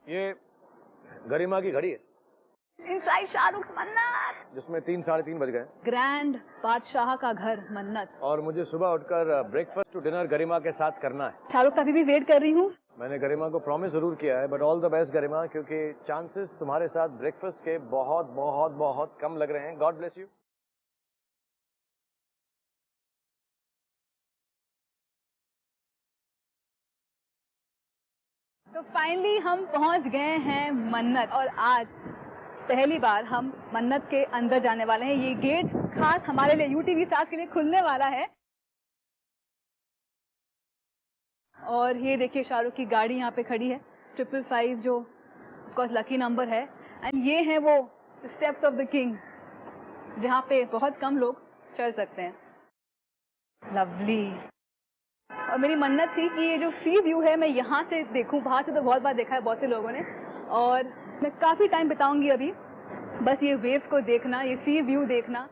ये गरिमा की घड़ी है। इनसाइड शाहरुख मन्नत, जिसमें 3 साढ़े 3 बज गए ग्रैंड बादशाह का घर मन्नत। और मुझे सुबह उठकर ब्रेकफास्ट टू डिनर गरिमा के साथ करना है। शाहरुख का भी वेट कर रही हूँ। मैंने गरिमा को प्रॉमिस जरूर किया है, बट ऑल द बेस्ट गरिमा, क्योंकि चांसेस तुम्हारे साथ ब्रेकफास्ट के बहुत बहुत बहुत कम लग रहे हैं। God bless you. तो फाइनली हम पहुंच गए हैं मन्नत, और आज पहली बार हम मन्नत के अंदर जाने वाले हैं। ये गेट खास हमारे लिए, यूटीवी स्टार्स के लिए खुलने वाला है। और ये देखिए शाहरुख की गाड़ी यहाँ पे खड़ी है, 555, जो ऑफ कोर्स लकी नंबर है। एंड ये है वो स्टेप्स ऑफ द किंग, जहाँ पे बहुत कम लोग चल सकते हैं। लवली। और मेरी मन्नत थी कि ये जो सी व्यू है मैं यहाँ से देखूं। बाहर से तो बहुत बार देखा है बहुत से लोगों ने, और मैं काफी टाइम बिताऊंगी अभी बस ये वेव्स को देखना, ये सी व्यू देखना।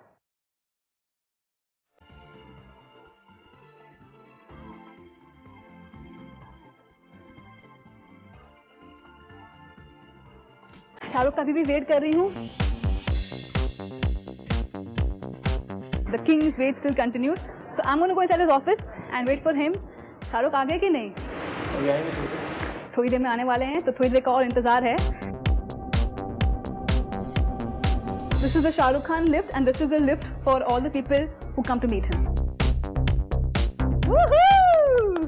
शाहरुख का भी वेट कर रही हूँ। The king's wait still continues, so I am gonna go inside his office and wait for him. Shahrukh आ गए कि नहीं? थोड़ी देर में आने वाले हैं, तो थोड़ी देर का और इंतजार है। This is the Shahrukh Khan lift, and this is the lift for all the people who come to meet him. Woohoo!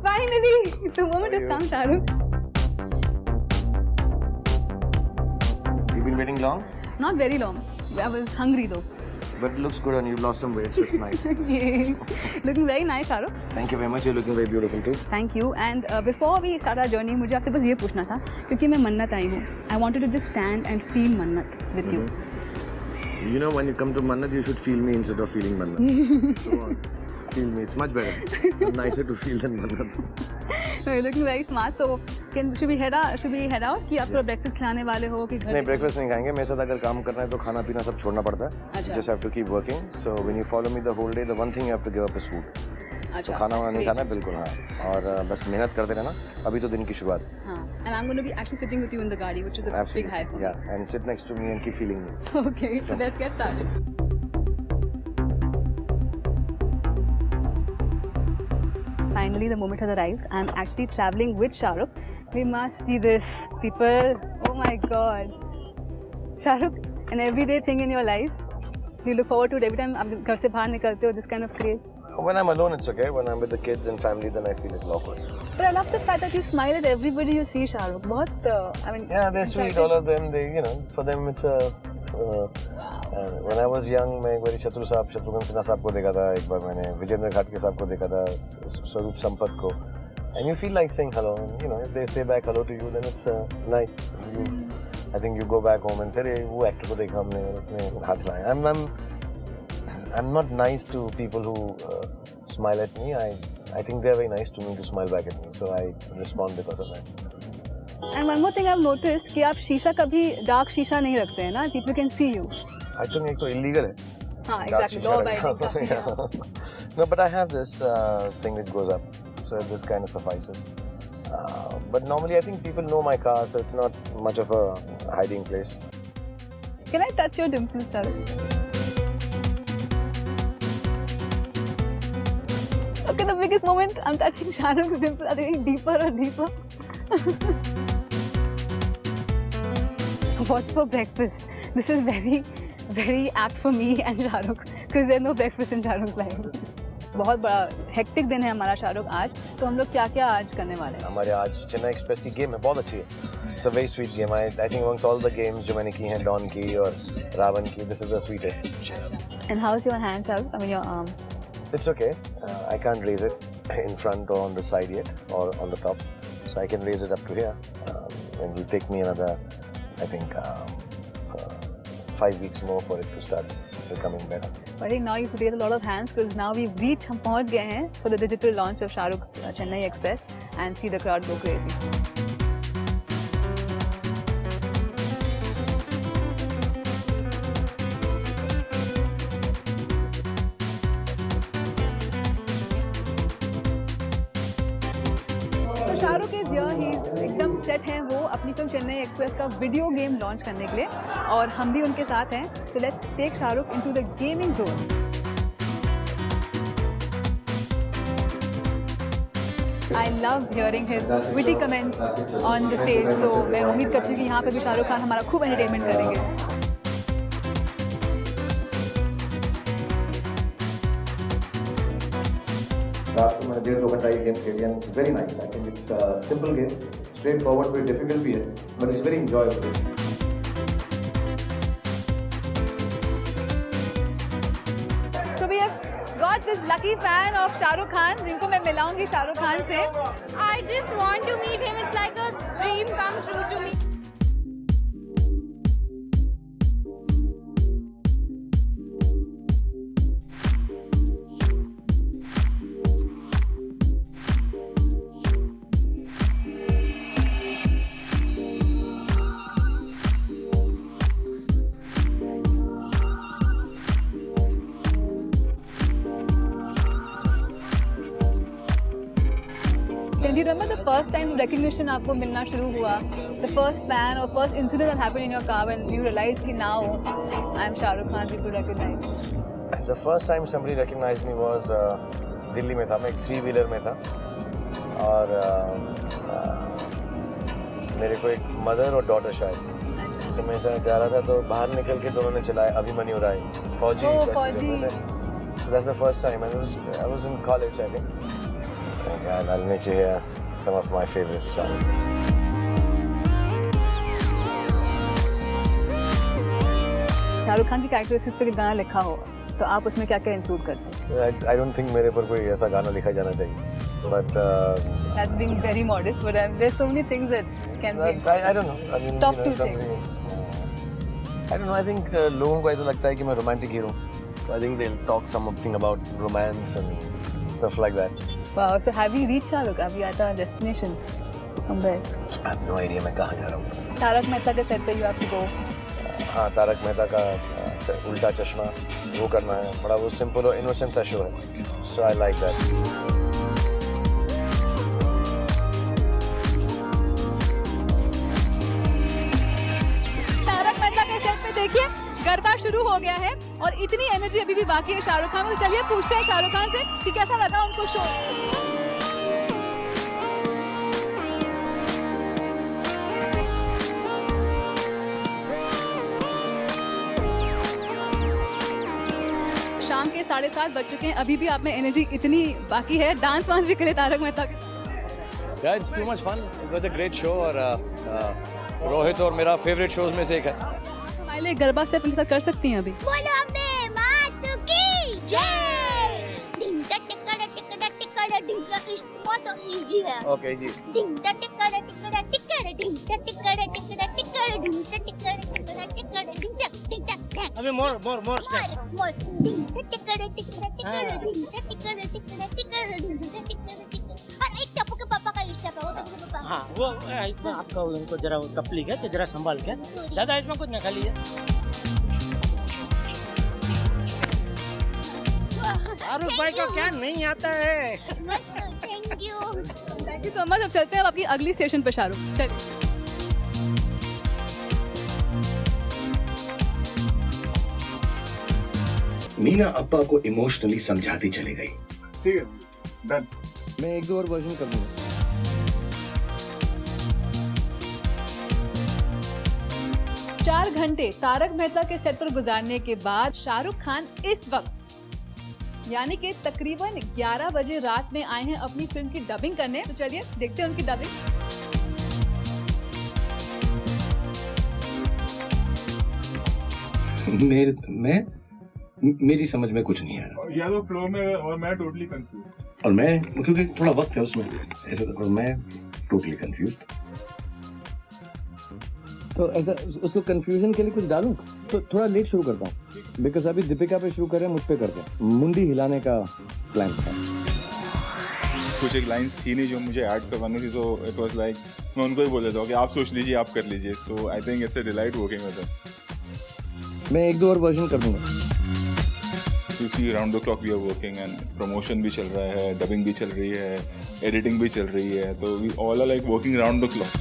Finally, the moment has come, Shahrukh. You've been waiting long? Not very long. I was hungry though. But it looks good and you've lost some weight, so it's nice. Looking very nice, Shahrukh. Thank you very much. You're looking very beautiful too. Thank you. And before we start our journey, मुझे आपसे बस ये पूछना था, क्योंकि मैं मन्नत आई हूँ. I wanted to just stand and feel मन्नत with you. You know, when you come to Mannat, you should feel me instead of feeling Mannat. So, feel me. It's much better. Nicer to feel than Mannat. No, you're looking very smart. So, should we head out? कि आप थोड़ा breakfast खिलाने वाले हो कि घर? नहीं, breakfast नहीं खाएंगे. मेरे साथ अगर काम करना है तो खाना पीना सब छोड़ना पड़ता है. अच्छा. Just have to keep working. So when you follow me the whole day, the one thing you have to give up is food. अच्छा. तो खाना वाना नहीं खाना है, बिल्कुल हाँ. और बस मेहनत करते रहना. अभी तो दिन की शुरुआत. हाँ. And I'm going to be actually sitting with you in the gaadi, which is a Absolutely. big high for me. Yeah, and sit next to me and keep feeling me. Okay, so let's get started. Finally, the moment has arrived. I'm actually traveling with Shahrukh. We must see this, people. Oh my God. Shahrukh, an everyday thing in your life. You look forward to it every time आप घर से बाहर निकलते हो, this kind of craze. When I'm alone, it's okay. When I'm with the kids and family, then I feel a little awkward. But I love the fact that you smile at everybody you see, Shahrukh. बहुत, I mean. Yeah, they're sweet. All of them. They, you know, for them it's a. When I was young, मैं एक बार शत्रुघ्न सिन्हा साहब को देखा था, एक बार मैंने विजेंद्र घाटगे साहब को देखा था, स्वरूप संपत को, and you feel like saying hello. And, you know, if they say back hello to you, then it's nice. I think you go back home and say, "Hey, वो actor को देखा हमने, उसने हाथ लाया." I'm not nice to people who smile at me. I think they're very nice to me to smile back at me, so I respond because of that. And one more thing I've noticed कि आप शीशा कभी dark शीशा नहीं रखते हैं ना, people can see you. I think एक तो illegal है. हाँ, exactly. Law abiding. No, but I have this thing that goes up, so this kind of suffices. But normally I think people know my car, so it's not much of a hiding place. Can I touch your dimples, Shahrukh? Okay, the biggest moment, I'm touching Shahrukh's dimples are getting deeper and deeper. What's for breakfast? This is very, very apt for me and Shahrukh because there's no breakfast in Shahrukh's life. बहुत बड़ा hectic दिन है हमारा शाहरुख आज, तो हम लोग क्या-क्या आज करने वाले हैं? हमारे आज चेन्नई एक्सप्रेस की गेम है, बहुत अच्छी है. It's a very sweet game. I think amongst all the games जो मैंने की हैं, डॉन की और रावण की, this is the sweetest. And how's your hand, Shahrukh? I mean your arm. It's okay. I can't raise it in front or on the side yet, or on the top. So I can raise it up to here. And it will take me another, I think, 5 weeks more for it to start becoming better. I think now you have to raise a lot of hands because now we've reached, हम पहुँच गए हैं for the digital launch of Shahrukh's Chennai Express and see the crowd go crazy. So Shahrukh is here. He's एकदम set हैं वो अपनी film Chennai express का video game launch करने के लिए, और हम भी उनके साथ हैं. So let's take Shahrukh into the gaming zone. I love hearing his witty comments on the stage. So मैं उम्मीद करती हूँ कि यहाँ पे भी शाहरुख खान हमारा खूब एंटरटेनमेंट करेंगे. रात को मैंने 1.5 घंटा ये गेम खेली and it's very nice. I think it's simple game, straight forward, but difficult भी है, but it's very enjoyable. So we have got this lucky fan of Shahrukh Khan, जिनको मैं मिलाऊंगी शाहरुख खान से. I just want to meet him. It's like a dream come true to me. Can you remember the first time recognition आपको मिलना शुरू हुआ? The first fan or first incident that happened in your car when you realized कि now I am Shahrukh Khan, people recognize. The first time somebody recognized me was Delhi में था. मैं एक 3-wheeler में था और मेरे को एक मदर और डॉटर शायद, तो मैं ऐसा जा रहा था तो बाहर निकल के दोनों ने चलाया अभिमन्यु राय, फौजी. So that's the first time. I was in college, I think. And I'll make you hear some of my favorite songs. Shahrukh Khan की कैरेक्टरिस्टिक्स पे गाना लिखा हो तो आप उसमें क्या क्या इंक्लूड करते हैं? I don't think मेरे पर कोई ऐसा गाना लिखा जाना चाहिए. But That's being very modest, but there's so many things that can be. I don't know. I mean, Top two things. I don't know. I think लोगों को ऐसा लगता है कि मैं romantic hero. So I think they'll talk something about romance and stuff like that. Wow, so have you reached Shahrukh? Have you at our destination somewhere? I have no idea मैं कहाँ जा रहा हूँ. तारक मेहता के सेट पे you have to go. हाँ, तारक मेहता का उल्टा चश्मा वो करना है. बड़ा वो सिंपल और इनोसेंट सा शो है. So I like that. Tarak Mehta के सेट पे देखिए गरबा शुरू हो गया है और इतनी एनर्जी अभी भी बाकी है शाहरुख खान में. तो चलिए पूछते हैं शाहरुख खान से कि कैसा लगा उनको शो. शाम के 7:30 बज चुके हैं, अभी भी आप में एनर्जी इतनी बाकी है. डांस वांस भी करे तारक मेहता के. Yeah, it's too much fun. It's such a great show और रोहित और मेरा फेवरेट शोज में से एक है. हमारे लिए गरबा स्टेप इनका कर सकती हैं अभी? बोलो अम्बे मातु की जय. ढिंका टिक्का टिक्का टिक्का ढिंका इस बहुत इजी है. Okay जी. ढिंका टिक्का टिक्का टिक्का ढिंका टिक्का टिक्का टिक्का ढिंका टिक्का टिक्का टिक्का ढिंका टिक्का. अबे more step. मोर ढिंका टिक्का टिक्का टिक्का ढिंका टिक्का टिक्का टिक्का ढिंका टिक्का टिक्का. और एक टप्पू के पापा का स्टेप है वो टप्पू के पापा. हाँ वो इसमें आपका उनको जरा वो कपली के तो जरा संभाल के ज़्यादा इसमें कुछ ना खाली है. शाहरुख भाई को क्या नहीं आता है. Thank you so much. अब चलते हैं अब आपकी अगली स्टेशन पे शाहरुख. चलिए. मीना अप्पा को इमोशनली समझाती चली गई. ठीक है, डन. मैं 1-2 और वर्जन कर दूंगा. चार घंटे तारक मेहता के सेट पर गुजारने के बाद शाहरुख खान इस वक्त यानी कि तकरीबन 11 बजे रात में आए हैं अपनी फिल्म की डबिंग करने. तो चलिए देखते हैं उनकी डबिंग. मेरी समझ में कुछ नहीं आया या तो फ्लो में और मैं टोटली कंफ्यूज. और मैं क्योंकि थोड़ा वक्त है उसमें ऐसे, और मैं टोटली कंफ्यूज. तो ऐसा उसको कंफ्यूजन के लिए कुछ डालूं तो थोड़ा लेट शुरू करता हूँ बिकॉज अभी दीपिका पे शुरू करें, मुझ पे करते हैं. मुंडी हिलाने का प्लान था. कुछ एक लाइंस थी नहीं जो मुझे ऐड करवानी थी, तो इट वाज लाइक मैं उनको ही बोल देता हूँ कि आप सोच लीजिए, आप कर लीजिए. So I think it's a delight working with them. मैं 1-2 और वर्जन कर दूंगा. You see round the clock we are working and promotion भी चल रहा है, डबिंग भी चल रही है, एडिटिंग भी चल रही है, तो we all are like working round the clock.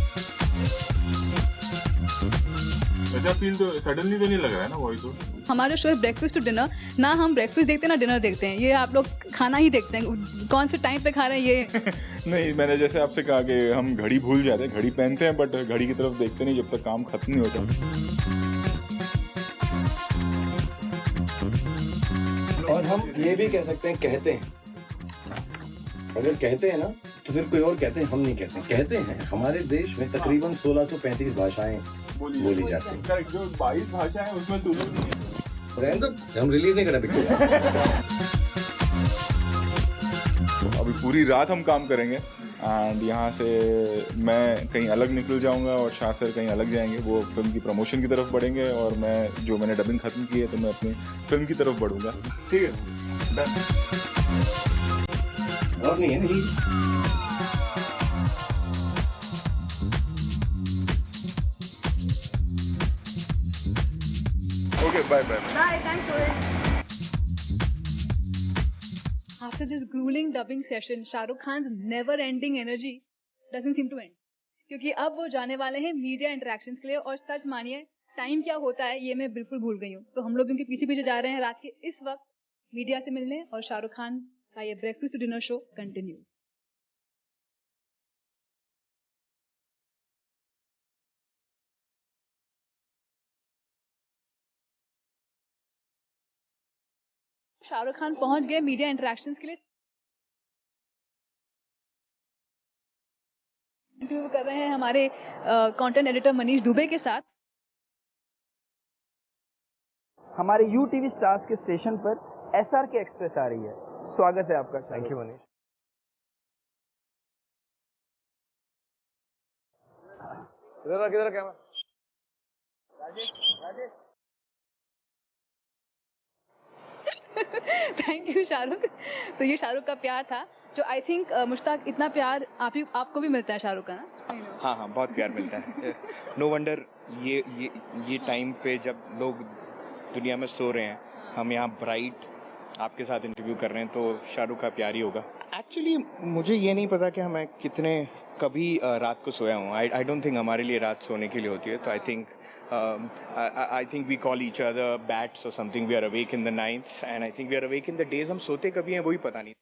ऐसा फील तो सडनली तो नहीं लग रहा है ना वॉइस तो? हमारा शो है ब्रेकफास्ट टू डिनर, ना हम ब्रेकफास्ट देखते हैं ना डिनर देखते हैं, ये आप लोग खाना ही देखते हैं, कौन से टाइम पे खा रहे हैं ये। नहीं, मैंने जैसे आपसे कहा कि हम घड़ी भूल जाते हैं, घड़ी पहनते हैं बट घड़ी की तरफ देखते नहीं जब तक काम खत्म नहीं होता। और हम ये भी कह सकते हैं कहते हैं, अगर कहते हैं ना तो फिर कोई और कहते हैं, हम नहीं कहते हैं। कहते हैं हमारे देश में तकरीबन 1635 भाषाएं बोली जाती हैं। करेक्ट, जो 22 भाषा है उसमें तुलु नहीं है। और तो हम रिलीज नहीं कर रहे पिक्चर। अभी पूरी रात हम काम करेंगे एंड यहाँ से मैं कहीं अलग निकल जाऊंगा और शाह सर कहीं अलग जाएंगे, वो फिल्म की प्रमोशन की तरफ बढ़ेंगे और मैंने डबिंग खत्म की है तो मैं अपनी फिल्म की तरफ बढ़ूंगा। ठीक है, डन। और नहीं है नहीं। Okay, bye bye. Bye, thanks for it. After this grueling dubbing session, Shahrukh Khan's never-ending energy doesn't seem to end. क्योंकि अब वो जाने वाले हैं मीडिया इंटरेक्शंस के लिए, और सच मानिए टाइम क्या होता है ये मैं बिल्कुल भूल गई हूँ। तो हम लोग इनके पीछे पीछे जा रहे हैं रात के इस वक्त मीडिया से मिलने, और शाहरुख खान का ये breakfast to dinner show continues. Shahrukh Khan पहुंच गए मीडिया इंटरेक्शंस के लिए। इंटरव्यू कर रहे हैं हमारे कंटेंट एडिटर मनीष दुबे के साथ। हमारे UTV स्टार्स के स्टेशन पर SRK एक्सप्रेस आ रही है। स्वागत है आपका। Thank you Manish. किधर camera? Rajesh. Thank you Shahrukh. तो ये शाहरुख का प्यार था, जो आई थिंक मुश्ताक इतना प्यार आपको भी मिलता है शाहरुख का ना? हाँ, बहुत प्यार मिलता है। नो वंडर ये टाइम पे जब लोग दुनिया में सो रहे हैं, हम यहाँ ब्राइट आपके साथ इंटरव्यू कर रहे हैं, तो शाहरुख का प्यार ही होगा। एक्चुअली मुझे ये नहीं पता कि मैं कभी रात को सोया हूँ। आई डोंट थिंक हमारे लिए रात सोने के लिए होती है। तो I think we call each other bats और something. We are awake in the nights and I think we are awake in the days. हम सोते कभी हैं वही पता नहीं।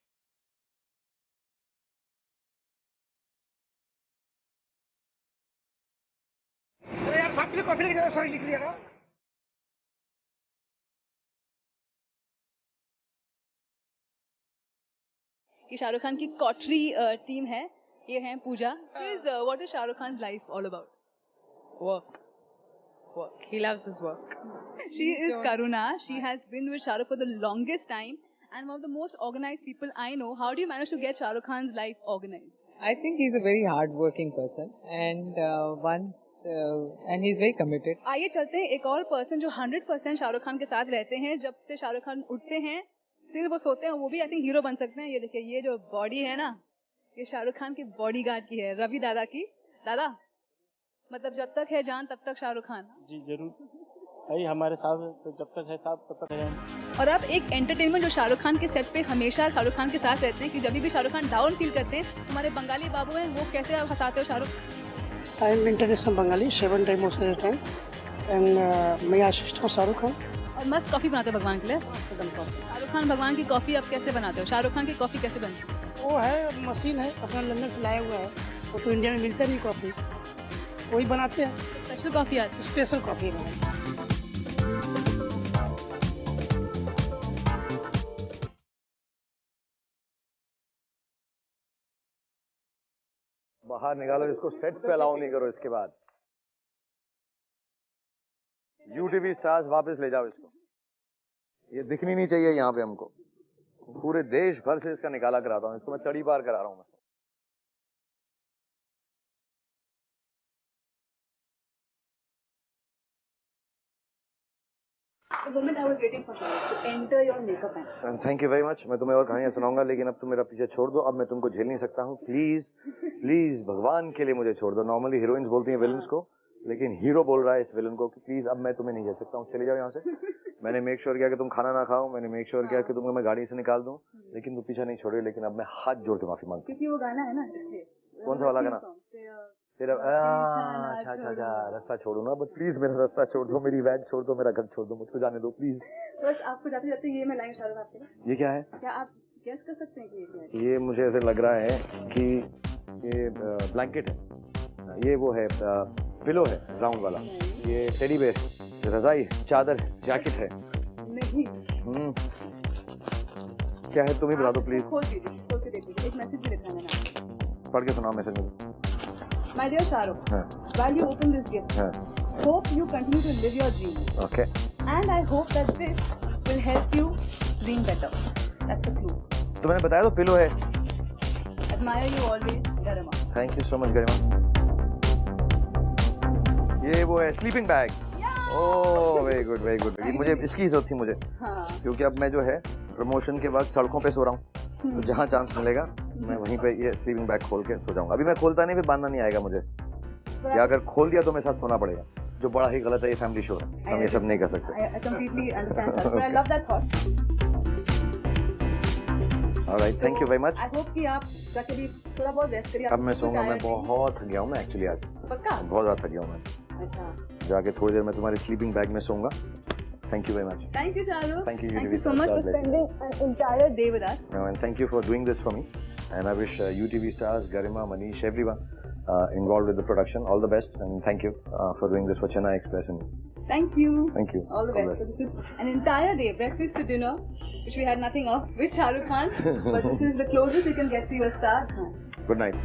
कि शाहरुख खान की कॉटरी टीम है, ये है Pooja. What is Shahrukh Khan life all about? Work. He loves his work. She is Karuna. She has been with Shahrukh for the longest time and one of the most organized people I know. How do you manage to get Shahrukh Khan's life organized? I think he's a very hard-working person, and and he's very committed. आइए चलते हैं एक और person जो 100% शाहरुख खान के साथ रहते हैं। जब से शाहरुख खान उठते हैं फिर वो सोते हैं, वो भी आई थिंक हीरो बन सकते हैं। ये देखिए, ये जो बॉडी है ना, ये शाहरुख खान की बॉडीगार्ड की है, रवि दादा की। दादा, मतलब जब तक है जान तब तक शाहरुख खान। जी जरूर भाई, हमारे साथ तो जब तक है साथ तब तक है। और अब एक एंटरटेनमेंट जो शाहरुख खान के सेट पे हमेशा शाहरुख खान के साथ रहते हैं, कि जब भी शाहरुख खान डाउन फील करते हैं, हमारे बंगाली बाबू हैं, वो कैसे आप हंसाते हो Shahrukh? I am international Bengali, 7 time most of the time, and मैं असिस्टेंट हूँ शाहरुख खान। और मस्त कॉफी बनाते हो भगवान के लिए। शाहरुख खान भगवान की कॉफी आप कैसे बनाते हो? शाहरुख खान की कॉफी कैसे बनती है? वो है मशीन है, अपना लंदन से लाया हुआ है, वो तो इंडिया में मिलता नहीं कॉफी, वही बनाते हैं। स्पेशल कॉफी आती है? स्पेशल कॉफी है। बाहर निकालो इसको, सेट्स पे अलाउ नहीं करो। इसके बाद UTV स्टार्स वापस ले जाओ इसको। ये दिखनी नहीं चाहिए यहाँ पे हमको। पूरे देश भर से इसका निकाला कराता हूँ, इसको मैं तड़ी पार करा रहा हूँ। Thank you very much. मैं तुम्हें और कहानियां सुनाऊंगा, लेकिन अब तुम मेरा पीछे छोड़ दो। अब मैं तुमको झेल नहीं सकता हूँ। प्लीज प्लीज भगवान के लिए मुझे छोड़ दो। नॉर्मली हीरोइंस बोलती हैं विलन्स को, लेकिन हीरो बोल रहा है इस विलन को कि प्लीज अब मैं तुम्हें नहीं झेल सकता हूँ, चले जाओ यहाँ से। मैंने मेक श्योर किया कि तुम खाना ना खाओ, मैंने मेक श्योर किया कि तुमको मैं गाड़ी से निकाल दूं, लेकिन तुम पीछा नहीं छोड़े। लेकिन अब मैं हाथ जोड़ के माफी मांगता हूँ। क्योंकि वो गाना है ना, इसलिए। कौन सा वाला गाना? तेरा अच्छा रास्ता छोड़ो ना, बट प्लीज मेरा रास्ता छोड़ दो, मेरी वैन छोड़ दो, मेरा घर छोड़ दो, मुझको जाने दो प्लीज। बस आपको जाते जाते ये मैं लाइन शाहरुख आपके लिए। ये क्या है? क्या आप गेस कर सकते हैं कि ये क्या है? ये मुझे ऐसे लग रहा है कि ये ब्लैंकेट है, ये वो है पिलो है राउंड वाला, ये टेडी बेयर, रजाई, चादर, जैकेट है। नहीं। क्या है, तुम ही बता दो प्लीज। खोल के देख लीजिए, एक मैसेज भी लिखा है मैंने आपको। पढ़ के सुनाओ मैसेज में। My dear Shahrukh, while you open this gift, hope you continue to live your dreams. Okay. And I hope that this will help you dream better. That's the clue. तो मैंने बताया तो पिलो है। Admire you always, Garima. Thank you so much, गरिमा। ये वो है sleeping bag. Oh very good very good. मुझे इसकी जरूरत थी मुझे, क्योंकि अब मैं जो है प्रमोशन के वक्त सड़कों पे सो रहा हूँ, तो जहाँ चांस मिलेगा मैं वहीं पे ये स्लीपिंग बैग खोल के सो जाऊंगा। अभी मैं खोलता नहीं, फिर बांधना नहीं आएगा मुझे, या अगर खोल दिया तो मेरे साथ सोना पड़ेगा, जो बड़ा ही गलत है। ये फैमिली शो है, हम ये सब नहीं कर सकते। I completely understand that, but I love that thought. Alright, thank you very much. I hope कि आप जाके भी थोड़ा बहुत रेस्ट करिए। अब मैं सोऊंगा, मैं बहुत थक गया हूँ मैं एक्चुअली आज। पक्का? बहुत ज़्यादा थक गया हूँ मैं। अच्छा। जाके थोड़ी देर में तुम्हारी स्लीपिंग बैग में सोऊंगा। Thank you very much. Thank you, Shahrukh. Thank you. Thank you so much for spending an entire day with us. And thank you for doing this for me. And I wish UTV stars, Garima, Manish, everyone involved with the production all the best. And thank you for doing this for Chennai Express. And Thank you. Thank you. All the best. So this is an entire day, breakfast to dinner, which we had nothing of with Shahrukh Khan. But this is the closest you can get to your star. good night.